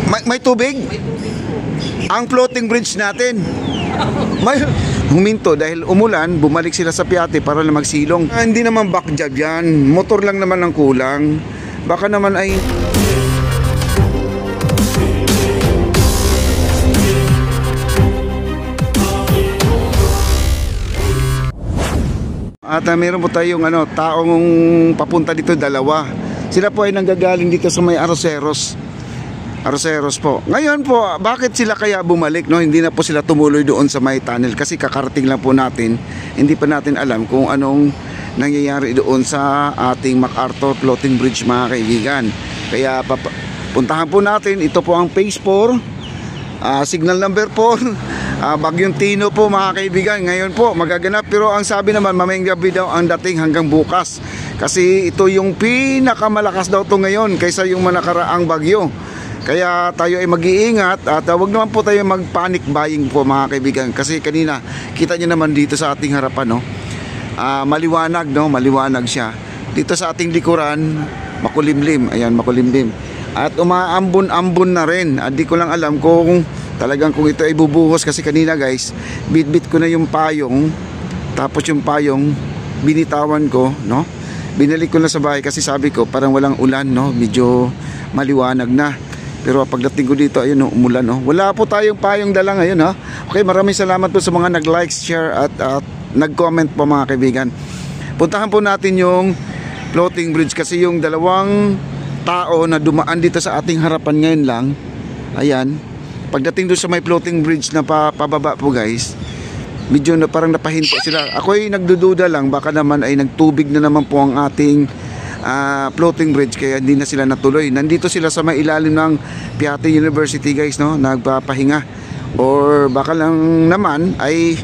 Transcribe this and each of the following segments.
May tubig? May tubig po. Ang floating bridge natin. May huminto dahil umulan, bumalik sila sa Piate para na magsilong. Hindi naman back job yan. Motor lang naman ang kulang. Baka naman ay... At meron po tayong taong papunta dito, dalawa. Sila po ay nanggagaling dito sa may Arroceros po. Ngayon po, bakit sila kaya bumalik? No? Hindi na po sila tumuloy doon sa may tunnel kasi kakarating lang po natin. Hindi pa natin alam kung anong nangyayari doon sa ating MacArthur Floating Bridge, mga kaibigan. Kaya puntahan po natin. Ito po ang phase 4, signal number 4. Bagyong Tino po, mga kaibigan. Ngayon po magaganap, pero ang sabi naman mamayang gabi daw ang dating hanggang bukas. Kasi ito yung pinakamalakas daw to ngayon kaysa yung manakaraang bagyo. Kaya tayo ay mag-iingat at wag naman po tayo mag-panic buying po, mga kaibigan. Kasi kanina kita nyo naman dito sa ating harapan, no? Maliwanag, no? Maliwanag siya. Dito sa ating likuran, makulimlim. Ayan, makulimlim. At umaambon-ambon na rin. At di ko lang alam kung talagang kung ito ay bubuhos. Kasi kanina guys, bit-bit ko na yung payong. Tapos yung payong binitawan ko, no? Binalik ko na sa bahay kasi sabi ko parang walang ulan, no? Medyo maliwanag na. Pero pagdating ko dito, ayun, no, umulan, no? Wala po tayong payong dala ngayon, ha? Okay, maraming salamat po sa mga nag-likes, share at nag-comment po, mga kaibigan. Puntahan po natin yung floating bridge kasi yung dalawang tao na dumaan dito sa ating harapan ngayon lang. Ayan. Pagdating doon sa may floating bridge na pababa po, guys, medyo parang napahinto sila. Ako ay nagdududa lang, baka naman ay nagtubig na naman po ang ating floating bridge kaya hindi na sila natuloy. Nandito sila sa may ilalim ng Piate University, guys, no? Nagpapahinga. Or baka lang naman ay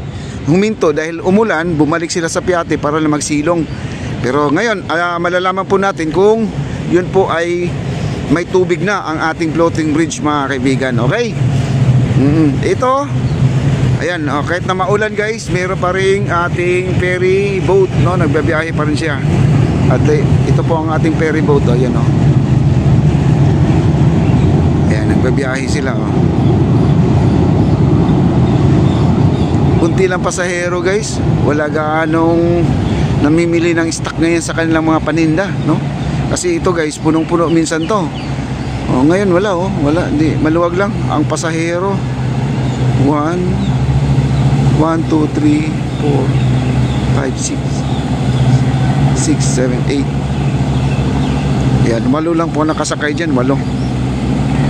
huminto dahil umulan, bumalik sila sa Piate para na magsilong. Pero ngayon, malalaman po natin kung yun po ay may tubig na ang ating floating bridge, mga kaibigan. Okay? Ito, ayan, kahit na maulan, guys, meron pa rin ating ferry boat, no? Nagbabiyahe pa rin siya. At ito po ang ating ferry boat, ayan, oh. Ayan, nagbabiyahe sila, oh. Kunti lang pasahero, guys. Wala gaanong namimili ng stock ngayon sa kanilang mga paninda, no? Kasi ito, guys, punong-puno minsan to. Oh, ngayon wala, oh. Wala, hindi, maluwag lang ang pasahero. 1 2 3 4 5 6 7 8. Yan, malo lang po nakasakay dyan, malo.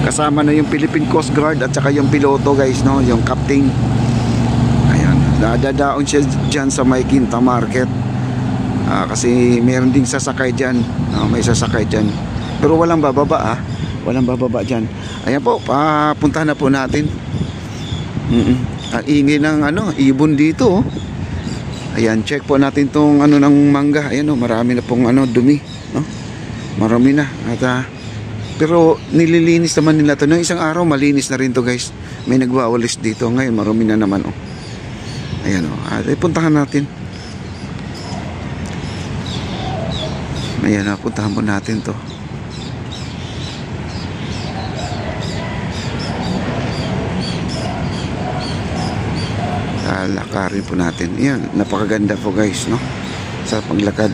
Kasama na yung Philippine Coast Guard at saka yung piloto, guys, no? Yung captain. Ayan, dadadaon siya dyan sa may Quinta Market. Kasi meron ding sasakay dyan, may sasakay dyan. Pero walang bababa, walang bababa dyan. Ayan po, puntahan na po natin. Ang ingay ng ibon dito, oh. Ayan, check po natin tong ng mangga. Ayan, oh, marami na pong dumi, no? Marami na. At pero nililinis naman nila to. Nung isang araw malinis na rin to, guys. May nagwawalis dito. Ngayon marami na naman, oh. Ayan, oh. At puntahan natin. Ayan, puntahan po natin to. Lakarin po natin. Yan, napakaganda po, guys, no? Sa paglakad,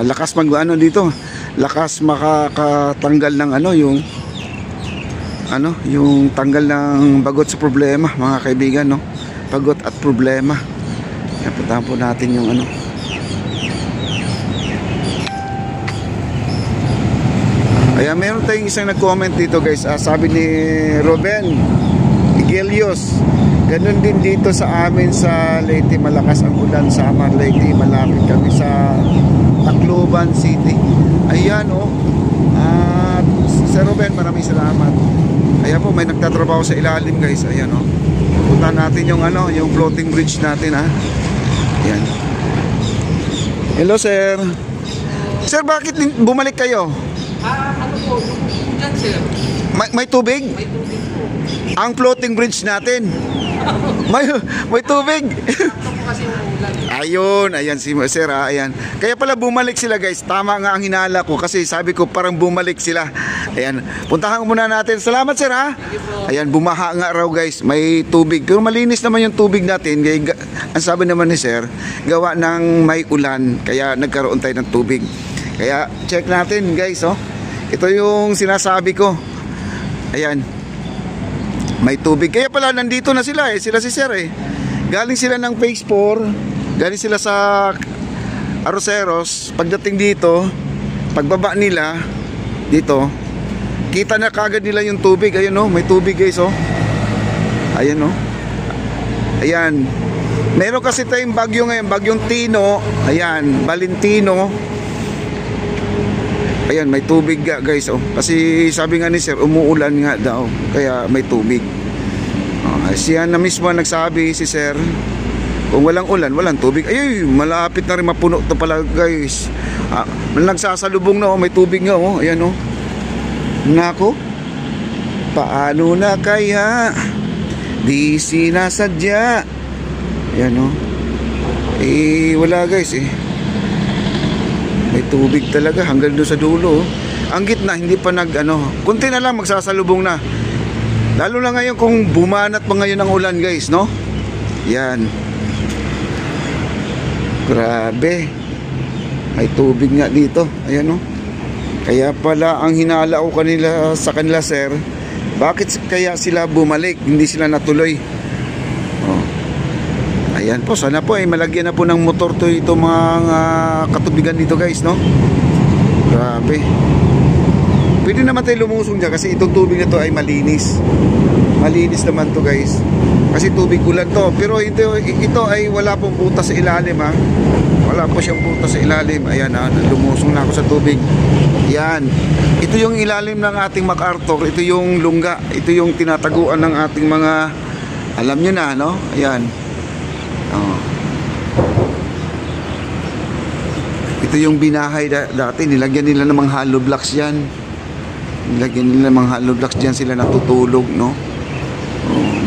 lakas dito. Lakas makakatanggal ng yung tanggal ng bagot sa problema, mga kaibigan, no? Bagot at problema. Yan, puntahan po natin yung Kaya meron tayong isang nag-comment dito, guys. Sabi ni Ruben Igelios, ganun din dito sa amin sa Leyte, malakas ang ulan sa Amar Leyte. Malapit kami sa Tacloban City. Ayan, oh. At Sir Ruben, maraming salamat. Ayan po, may nagtatrabaho sa ilalim, guys. Ayan, oh. Puntahan natin yung yung floating bridge natin, ha. Ayan. Hello, sir. Sir, bakit bumalik kayo? Po, dyan, sir. May tubig? May tubig po. Ang floating bridge natin. May tubig. Ito po kasi ulan. Ayun, ayan si Sir, ayan. Kaya pala bumalik sila guys. Tama nga ang hinala ko kasi sabi ko parang bumalik sila. Ayan, puntahan muna natin. Salamat Sir ha. Ayan, bumaha nga raw guys. May tubig. Pero malinis naman yung tubig natin. Ang sabi naman ni Sir, gawa ng may ulan. Kaya nagkaroon tayo ng tubig. Kaya check natin guys, oh. Ito yung sinasabi ko. Ayan. May tubig. Kaya pala nandito na sila eh. Sila si Sir eh. Galing sila ng Phase 4. Galing sila sa Arroceros. Pagdating dito, pagbaba nila dito, kita na kagad nila yung tubig. Ayan oh, may tubig guys oh. Ayan oh. Ayan. Meron kasi tayong bagyo ngayon, bagyong Tino. Ayan, Valentino. Ayan, may tubig guys oh. Kasi sabi nga ni Sir, umuulan nga daw. Kaya may tubig. Siya na mismo nagsabi si Sir, kung walang ulan, walang tubig. Ay, malapit na rin mapuno to pala guys. Nagsasalubong na oh, may tubig nga oh. Ayan oh. Nako, paano na kaya? Di sinasadya. Ayan oh. Eh, wala guys eh. May tubig talaga hanggang doon sa dulo oh. Ang gitna, hindi pa kunti na lang magsasalubong na. Lalo na ngayon kung bumanat pa ngayon ang ulan guys, no? Yan. Grabe. May tubig nga dito. Ayan, no? Kaya pala ang hinala ko sa kanila Sir, bakit kaya sila bumalik? Hindi sila natuloy. Oh. Ayan po, sana po ay malagyan na po ng motor to ito mga katubigan dito guys, no? Grabe. Pwede naman tayo lumusong dyan kasi itong tubig na to ay malinis. Malinis naman to guys. Kasi tubig ulan to. Pero ito ay wala pong butas sa ilalim ha. Wala po siyang butas sa ilalim. Ayan ha, lumusong na ako sa tubig. Yan. Ito yung ilalim ng ating MacArthur. Ito yung lungga. Ito yung tinataguan ng ating mga, alam nyo na no? Ayan. Oh. Ito yung binahay dati. Nilagyan nila ng mga hollow blocks yan. Nilagyan nila ng mga hollow blocks dyan sila natutulog, no?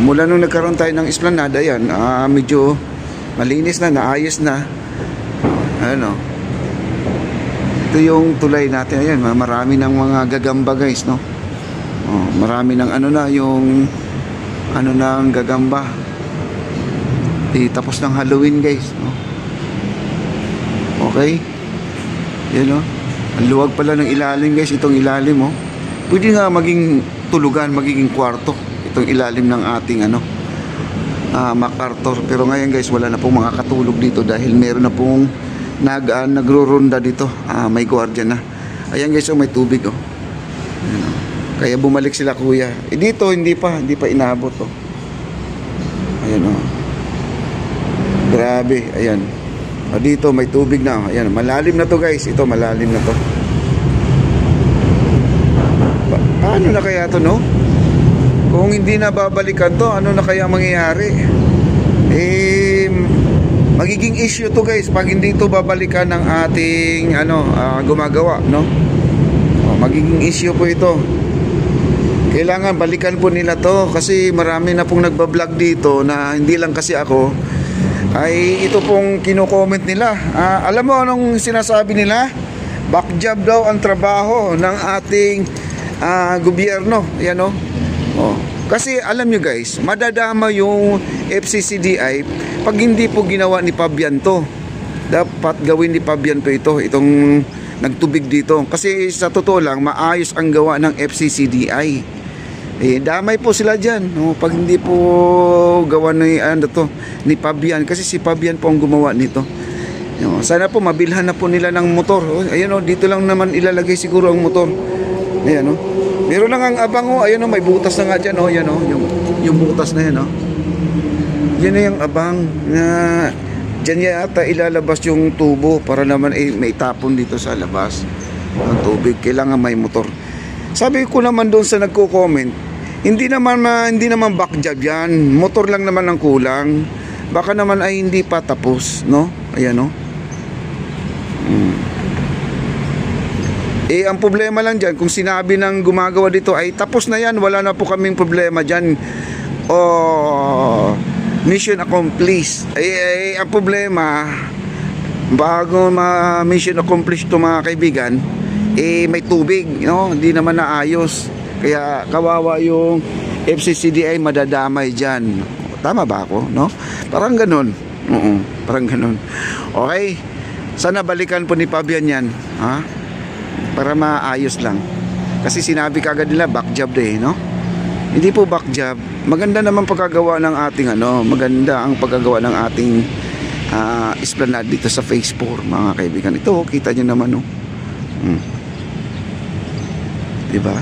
Mula nung nagkaroon tayo ng esplanada, yan, medyo malinis na, naayos na. Ano? Ito yung tulay natin, ayan, marami ng mga gagamba guys, no? Marami ng yung ng gagamba. Tapos ng Halloween guys, no? Okay? Yan, no? Ang luwag pala ng ilalim guys, itong ilalim, oh. Pwede nga maging tulugan, magiging kwarto itong ilalim ng ating MacArthur. Pero ngayon guys, wala na pong mga katulog dito dahil meron na pong nagro-ronda dito. May guardian na. Ayan guys, oh, may tubig oh. Ayan, oh. Kaya bumalik sila kuya. Dito hindi pa inabot oh. Ayan oh. Grabe, ayan. Dito may tubig na oh. Ayan, malalim na to guys. Ito malalim na to. Paano na kaya to, no? Kung hindi na babalikan to, ano na kaya mangyayari? Magiging issue to guys pag hindi to babalikan ng ating gumagawa, no? Magiging issue po ito. Kailangan balikan po nila to kasi marami na pong nagbablog dito na hindi lang kasi ako, ay ito pong kino-comment nila. Alam mo anong sinasabi nila? Backjob daw ang trabaho ng ating gobyerno. Yan o. Kasi alam nyo guys, madadama yung FCCDI pag hindi po ginawa ni Fabian to. Dapat gawin ni Fabian to itong nagtubig dito. Kasi sa totoo lang, maayos ang gawa ng FCCDI. Damay po sila dyan, no? Pag hindi po gawa ni Fabian. Kasi si Fabian po ang gumawa nito. Sana po mabilhan na po nila ng motor. Ayan o, dito lang naman ilalagay siguro ang motor. Ayan o. Meron lang ang abang o. Ayan o, may butas na nga dyan o. Ayan o, yung butas na yan o. Yan na yung abang na dyan yata ilalabas yung tubo para naman may tapon dito sa labas ng tubig. Kailangan may motor. Sabi ko naman doon sa nagko-comment, hindi naman back job yan. Motor lang naman ang kulang. Baka naman ay hindi pa tapos, no? Ayan o. Ang problema lang dyan, kung sinabi ng gumagawa dito ay tapos na yan, wala na po kaming problema dyan. mission accomplished. Ang problema, bago mission accomplished to mga kaibigan, may tubig, no? Hindi naman naayos. Kaya kawawa yung FCCDI, madadamay dyan. Tama ba ako, no? Parang ganun. Oo, parang ganun. Okay, sana balikan po ni Fabian yan, ha? Para maayos lang. Kasi sinabi kagad nila back job eh, no? Hindi po back job. Maganda naman pagkagawa ng ating maganda ang pagkagawa ng ating esplanade dito sa Phase 4, mga kaibigan. Ito, kita nyo naman, no? Diba?